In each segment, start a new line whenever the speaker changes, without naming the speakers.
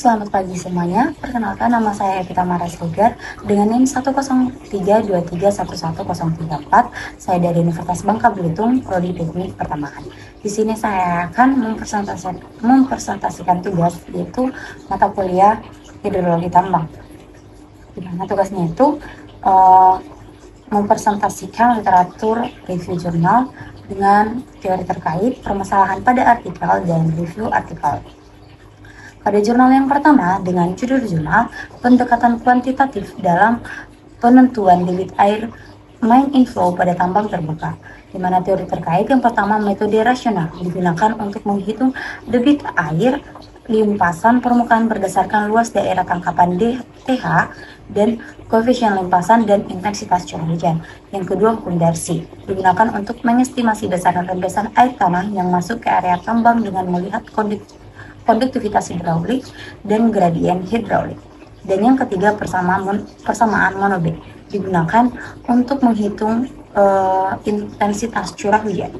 Selamat pagi semuanya, perkenalkan nama saya Evita Marasregar dengan NIM 10323111034. Saya dari Universitas Bangka Belitung, Prodi Teknik Pertambangan. Di sini saya akan mempresentasikan tugas, yaitu mata kuliah hidrologi tambang. Di mana tugasnya itu mempresentasikan literatur review jurnal dengan teori terkait permasalahan pada artikel dan review artikel. Pada jurnal yang pertama dengan judul jurnal pendekatan kuantitatif dalam penentuan debit air mine inflow pada tambang terbuka, di mana teori terkait yang pertama metode rasional digunakan untuk menghitung debit air limpasan permukaan berdasarkan luas daerah tangkapan DTH dan koefisien limpasan dan intensitas curah hujan. Yang kedua, konversi digunakan untuk mengestimasi besaran rembesan air tanah yang masuk ke area tambang dengan melihat konduktivitas hidraulik dan gradien hidraulik. Dan yang ketiga, persamaan monobit digunakan untuk menghitung intensitas curah hujan.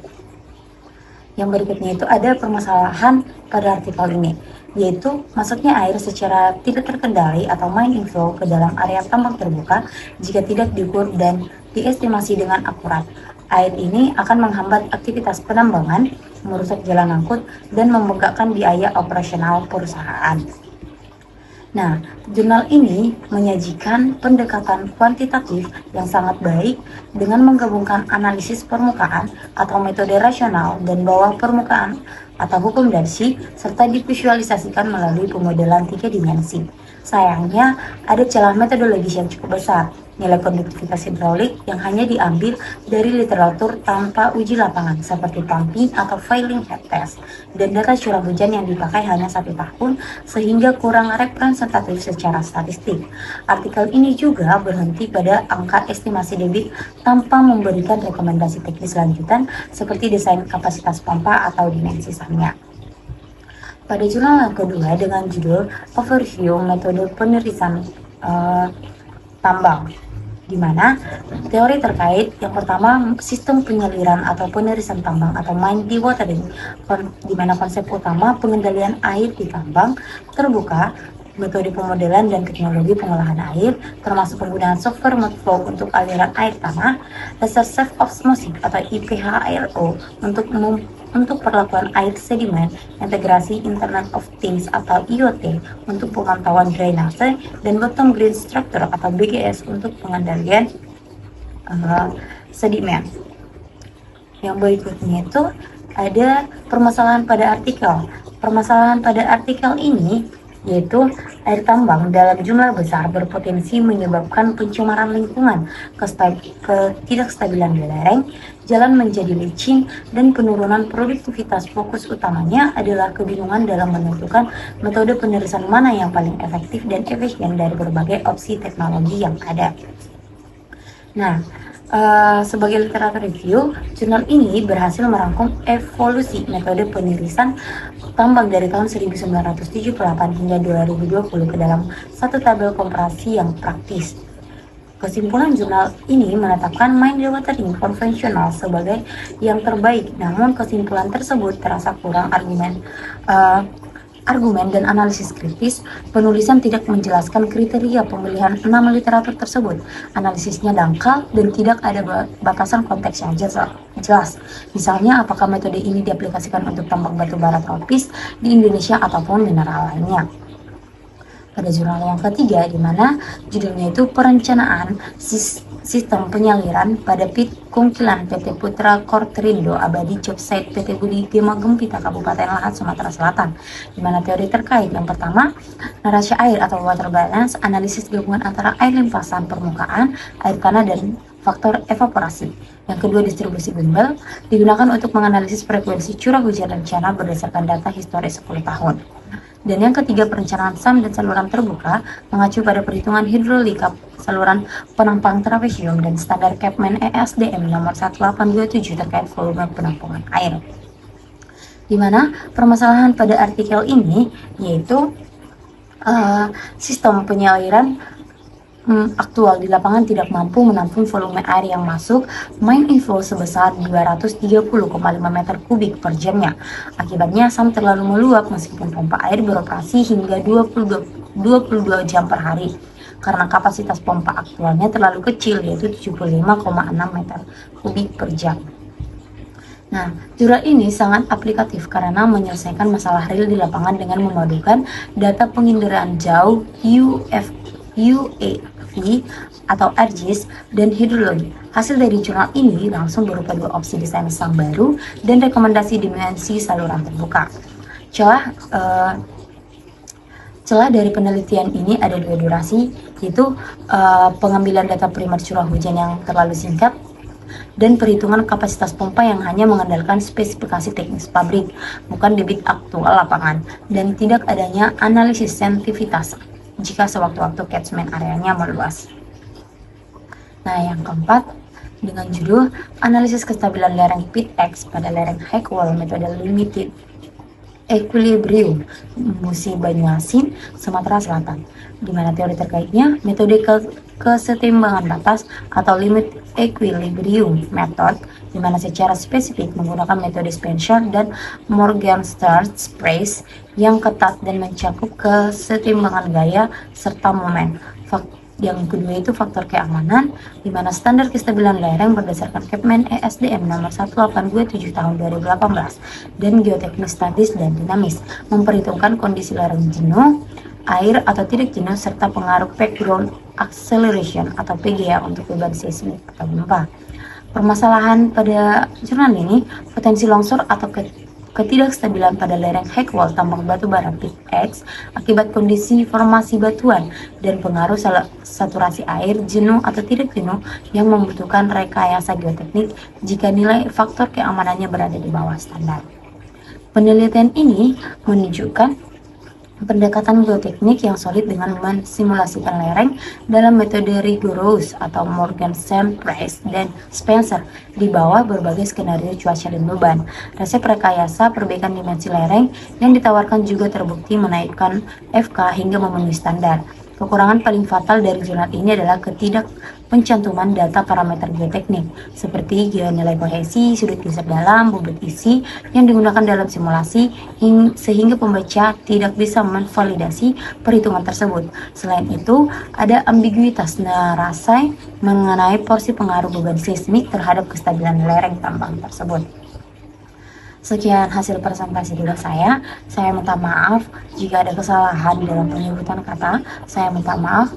Yang berikutnya itu ada permasalahan pada artikel ini, yaitu masuknya air secara tidak terkendali atau mine inflow ke dalam area tambang terbuka jika tidak diukur dan diestimasi dengan akurat. Air ini akan menghambat aktivitas penambangan, merusak jalan angkut, dan membengkakkan biaya operasional perusahaan. Nah, jurnal ini menyajikan pendekatan kuantitatif yang sangat baik dengan menggabungkan analisis permukaan atau metode rasional dan bawah permukaan atau hukum Darcy serta divisualisasikan melalui pemodelan 3 dimensi. Sayangnya, ada celah metodologis yang cukup besar. Nilai konduktivitas hidraulik yang hanya diambil dari literatur tanpa uji lapangan seperti pumping atau failing head test, dan data curah hujan yang dipakai hanya 1 tahun sehingga kurang representatif secara statistik. Artikel ini juga berhenti pada angka estimasi debit tanpa memberikan rekomendasi teknis lanjutan seperti desain kapasitas pompa atau dimensi sahnya. Pada jurnal yang kedua dengan judul Overview Metode Penirisan Tambang, di mana teori terkait yang pertama sistem penyaliran atau penirisan tambang atau mine dewatering, di mana konsep utama pengendalian air di tambang terbuka, metode pemodelan dan teknologi pengolahan air, termasuk penggunaan software Mudflow untuk aliran air tanah, laser safe osmosis atau IPHRO untuk perlakuan air sedimen, integrasi Internet of Things atau IoT untuk pemantauan drainase, dan bottom green structure atau BGS untuk pengendalian sedimen. Yang berikutnya itu ada permasalahan pada artikel. Permasalahan pada artikel ini yaitu air tambang dalam jumlah besar berpotensi menyebabkan pencemaran lingkungan, ketidakstabilan lereng, jalan menjadi licin, dan penurunan produktivitas. Fokus utamanya adalah kebingungan dalam menentukan metode penirisan mana yang paling efektif dan efisien dari berbagai opsi teknologi yang ada. Nah, sebagai literatur review, jurnal ini berhasil merangkum evolusi metode penirisan tambang dari tahun 1978 hingga 2020 ke dalam satu tabel komparasi yang praktis. Kesimpulan jurnal ini menetapkan mine dewatering konvensional sebagai yang terbaik, namun kesimpulan tersebut terasa kurang argumen dan analisis kritis. Penulisan tidak menjelaskan kriteria pemilihan 6 literatur tersebut. Analisisnya dangkal dan tidak ada batasan konteks yang jelas. Misalnya, apakah metode ini diaplikasikan untuk tambang batu bara tropis di Indonesia ataupun mineral lainnya. Pada jurnal yang ketiga, di mana judulnya itu perencanaan sistem penyaliran pada pit Kungkilan PT Putra Kortrindo Abadi Job Site PT Budi Gema Gempita Kabupaten Lahat Sumatera Selatan, di mana teori terkait yang pertama narasi air atau water balance, analisis gabungan antara air limpasan permukaan, air tanah, dan faktor evaporasi. Yang kedua, distribusi Gumbel digunakan untuk menganalisis frekuensi curah hujan rencana berdasarkan data historis 10 tahun. Dan yang ketiga, perencanaan SAM dan saluran terbuka mengacu pada perhitungan hidrolika saluran penampang trapesium dan standar Capman ESDM nomor 1827 terkait volume penampungan air. Di mana permasalahan pada artikel ini yaitu sistem penyaliran aktual di lapangan tidak mampu menampung volume air yang masuk main inflow sebesar 230,5 meter kubik per jamnya. Akibatnya SAM terlalu meluap meskipun pompa air beroperasi hingga 22 jam per hari karena kapasitas pompa aktualnya terlalu kecil, yaitu 75,6 meter kubik per jam. Nah, jurnal ini sangat aplikatif karena menyelesaikan masalah real di lapangan dengan memadukan data penginderaan jauh UAV atau RGS dan hidrologi. Hasil dari jurnal ini langsung berupa 2 opsi desain SAM baru dan rekomendasi dimensi saluran terbuka. Celah dari penelitian ini ada 2 durasi, yaitu pengambilan data primer curah hujan yang terlalu singkat dan perhitungan kapasitas pompa yang hanya mengandalkan spesifikasi teknis pabrik, bukan debit aktual lapangan, dan tidak adanya analisis sensitivitas jika sewaktu-waktu catchment areanya meluas. Nah, yang keempat, dengan judul Analisis Kestabilan Lereng PIT-X pada Lereng High Wall Metode Limited Equilibrium Musi Banyuasin, Sumatera Selatan, di mana teori terkaitnya metode kesetimbangan batas atau limit equilibrium method, di mana secara spesifik menggunakan metode Spencer dan Morgenstern's Price yang ketat dan mencakup kesetimbangan gaya serta momen. Yang kedua itu faktor keamanan, di mana standar kestabilan lereng berdasarkan Kepmen ESDM nomor 1827 tahun 2018 dan geoteknis statis dan dinamis, memperhitungkan kondisi lereng jenuh, air atau tidak jenuh, serta pengaruh background acceleration atau PGA untuk beban seismik atau gempa. Permasalahan pada jurnal ini, potensi longsor atau ketidakstabilan pada lereng High Wall tambang batu bara PIT-X akibat kondisi formasi batuan dan pengaruh saturasi air, jenuh atau tidak jenuh yang membutuhkan rekayasa geoteknik jika nilai faktor keamanannya berada di bawah standar. Penelitian ini menunjukkan pendekatan geoteknik yang solid dengan mensimulasikan lereng dalam metode rigorous atau Morgenstern, Price, dan Spencer di bawah berbagai skenario cuaca dan beban. Resep rekayasa perbaikan dimensi lereng yang ditawarkan juga terbukti menaikkan FK hingga memenuhi standar. Kekurangan paling fatal dari jurnal ini adalah pencantuman data parameter geoteknik seperti nilai kohesi, sudut geser dalam, bobot isi yang digunakan dalam simulasi sehingga pembaca tidak bisa memvalidasi perhitungan tersebut. Selain itu, ada ambiguitas narasi mengenai porsi pengaruh beban seismik terhadap kestabilan lereng tambang tersebut. Sekian hasil presentasi dari saya. Saya minta maaf jika ada kesalahan dalam penyebutan kata. Saya minta maaf.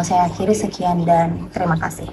Saya akhiri sekian dan terima kasih.